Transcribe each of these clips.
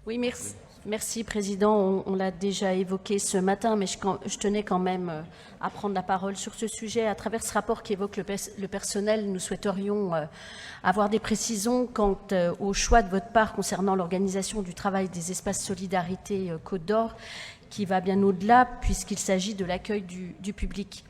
Oui, merci Président. On l'a déjà évoqué ce matin, mais je tenais quand même à prendre la parole sur ce sujet. À travers ce rapport qui évoque le personnel, nous souhaiterions avoir des précisions quant au choix de votre part concernant l'organisation du travail des espaces Solidarité Côte d'Or, qui va bien au-delà puisqu'il s'agit de l'accueil du public.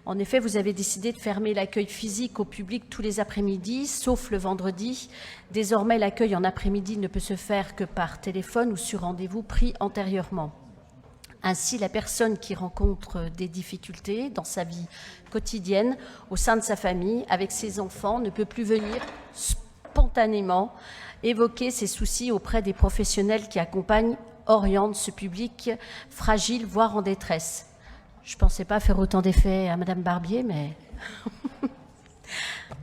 En effet, vous avez décidé de fermer l'accueil physique au public tous les après-midi, sauf le vendredi. Désormais, l'accueil en après-midi ne peut se faire que par téléphone ou sur rendez-vous pris antérieurement. Ainsi, la personne qui rencontre des difficultés dans sa vie quotidienne, au sein de sa famille, avec ses enfants, ne peut plus venir spontanément évoquer ses soucis auprès des professionnels qui accompagnent, orientent ce public fragile, voire en détresse. Je ne pensais pas faire autant d'effets à Madame Barbier, mais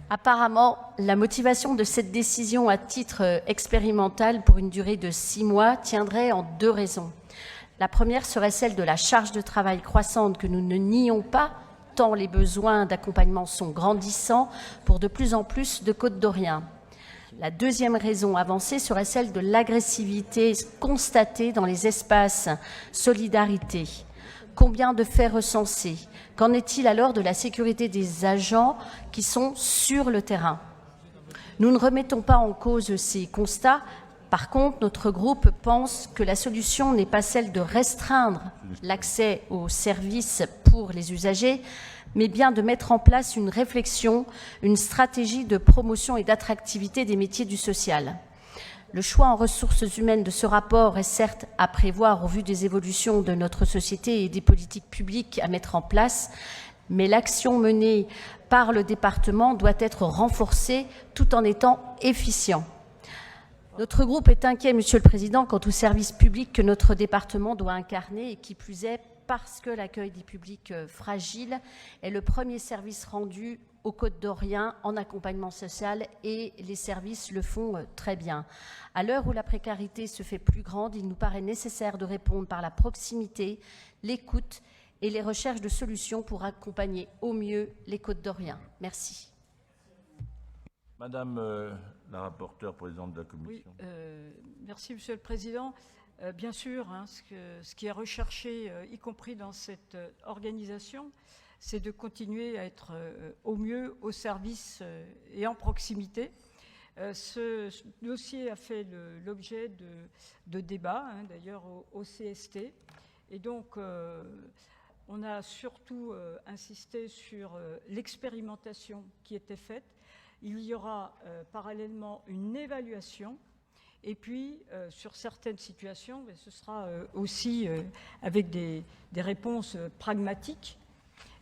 apparemment, la motivation de cette décision à titre expérimental pour une durée de 6 mois tiendrait en 2 raisons. La première serait celle de la charge de travail croissante que nous ne nions pas, tant les besoins d'accompagnement sont grandissants pour de plus en plus de Côte-d'Oriens. La deuxième raison avancée serait celle de l'agressivité constatée dans les espaces Solidarité. Combien de faits recensés? Qu'en est-il alors de la sécurité des agents qui sont sur le terrain? Nous ne remettons pas en cause ces constats. Par contre, notre groupe pense que la solution n'est pas celle de restreindre l'accès aux services pour les usagers, mais bien de mettre en place une réflexion, une stratégie de promotion et d'attractivité des métiers du social. Le choix en ressources humaines de ce rapport est certes à prévoir au vu des évolutions de notre société et des politiques publiques à mettre en place, mais l'action menée par le département doit être renforcée tout en étant efficient. Notre groupe est inquiet, Monsieur le Président, quant au service public que notre département doit incarner et qui plus est parce que l'accueil des publics fragiles est le premier service rendu aux Côtes-d'Oriens en accompagnement social et les services le font très bien. À l'heure où la précarité se fait plus grande, il nous paraît nécessaire de répondre par la proximité, l'écoute et les recherches de solutions pour accompagner au mieux les Côtes-d'Oriens. Merci. Madame la rapporteure présidente de la Commission. Oui, merci Monsieur le Président. Bien sûr, ce qui est recherché, y compris dans cette organisation, c'est de continuer à être au mieux au service et en proximité. Ce dossier a fait l'objet de débats, d'ailleurs au CST. Et donc, on a surtout insisté sur l'expérimentation qui était faite. Il y aura parallèlement une évaluation. Et puis, sur certaines situations, ce sera aussi avec des réponses pragmatiques.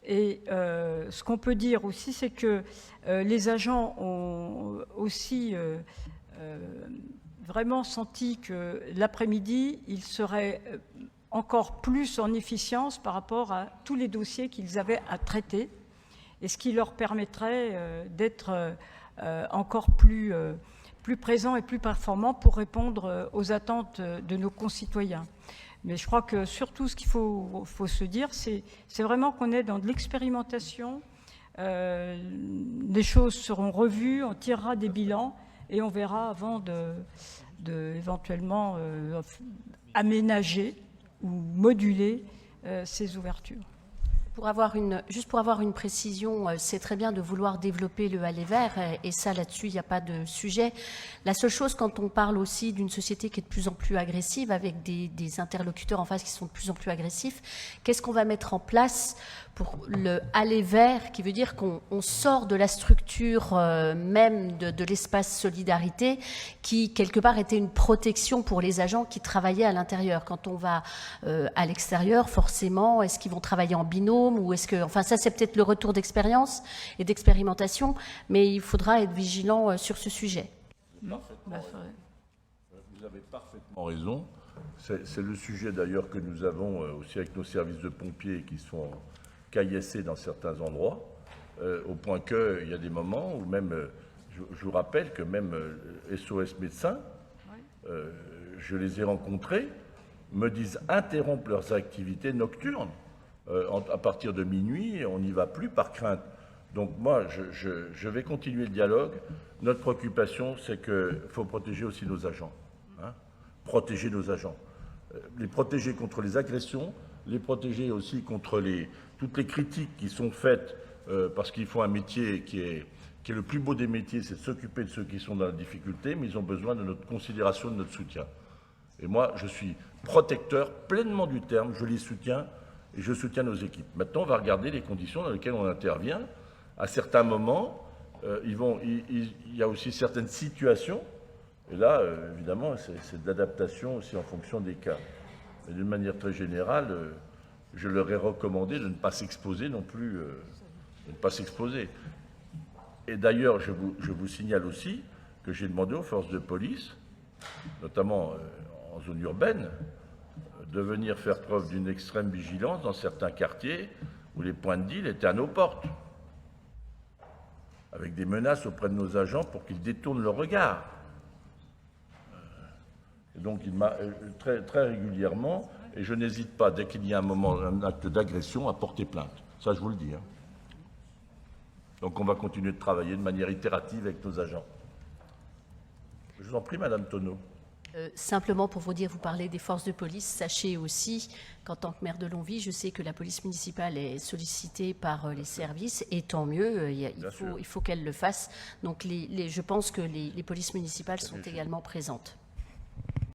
Et ce qu'on peut dire aussi, c'est que les agents ont aussi vraiment senti que l'après-midi, ils seraient encore plus en efficience par rapport à tous les dossiers qu'ils avaient à traiter, et ce qui leur permettrait d'être encore plus présents et plus performants pour répondre aux attentes de nos concitoyens. Mais je crois que surtout ce qu'il faut se dire, c'est vraiment qu'on est dans de l'expérimentation. Les choses seront revues, on tirera des bilans et on verra avant éventuellement aménager ou moduler ces ouvertures. Juste pour avoir une précision, c'est très bien de vouloir développer le aller vert, et ça, là-dessus, il n'y a pas de sujet. La seule chose, quand on parle aussi d'une société qui est de plus en plus agressive, avec des interlocuteurs en face qui sont de plus en plus agressifs, qu'est-ce qu'on va mettre en place pour le aller vert, qui veut dire qu'on sort de la structure même de l'espace Solidarité, qui, quelque part, était une protection pour les agents qui travaillaient à l'intérieur. Quand on va à l'extérieur, forcément, est-ce qu'ils vont travailler en binôme, ou est-ce que, enfin ça c'est peut-être le retour d'expérience et d'expérimentation, mais il faudra être vigilant sur ce sujet. Vous avez parfaitement raison. C'est le sujet d'ailleurs que nous avons aussi avec nos services de pompiers qui sont caillassés dans certains endroits, au point qu'il y a des moments où même, je vous rappelle que même SOS médecins, je les ai rencontrés, me disent interrompre leurs activités nocturnes. À partir de minuit, on n'y va plus par crainte. Donc moi, je vais continuer le dialogue. Notre préoccupation, c'est qu'il faut protéger aussi nos agents. protéger nos agents. Les protéger contre les agressions, les protéger aussi contre toutes les critiques qui sont faites parce qu'ils font un métier qui est le plus beau des métiers, c'est de s'occuper de ceux qui sont dans la difficulté, mais ils ont besoin de notre considération, de notre soutien. Et moi, je suis protecteur pleinement du terme, je les soutiens et je soutiens nos équipes. Maintenant, on va regarder les conditions dans lesquelles on intervient. À certains moments, il y a aussi certaines situations, et là, évidemment, c'est de l'adaptation aussi en fonction des cas. Mais d'une manière très générale, je leur ai recommandé de ne pas s'exposer non plus, de ne pas s'exposer. Et d'ailleurs, je vous signale aussi que j'ai demandé aux forces de police, notamment en zone urbaine, de venir faire preuve d'une extrême vigilance dans certains quartiers où les points de deal étaient à nos portes, avec des menaces auprès de nos agents pour qu'ils détournent leur regard. Et donc, il m'a très, très régulièrement, et je n'hésite pas, dès qu'il y a un acte d'agression, à porter plainte. Ça, je vous le dis. Hein. Donc, on va continuer de travailler de manière itérative avec nos agents. Je vous en prie, Madame Tonneau. Simplement pour vous dire, vous parlez des forces de police, sachez aussi qu'en tant que maire de Longwy, je sais que la police municipale est sollicitée par les services, et tant mieux, il faut qu'elle le fasse. Donc je pense que les polices municipales sont également présentes.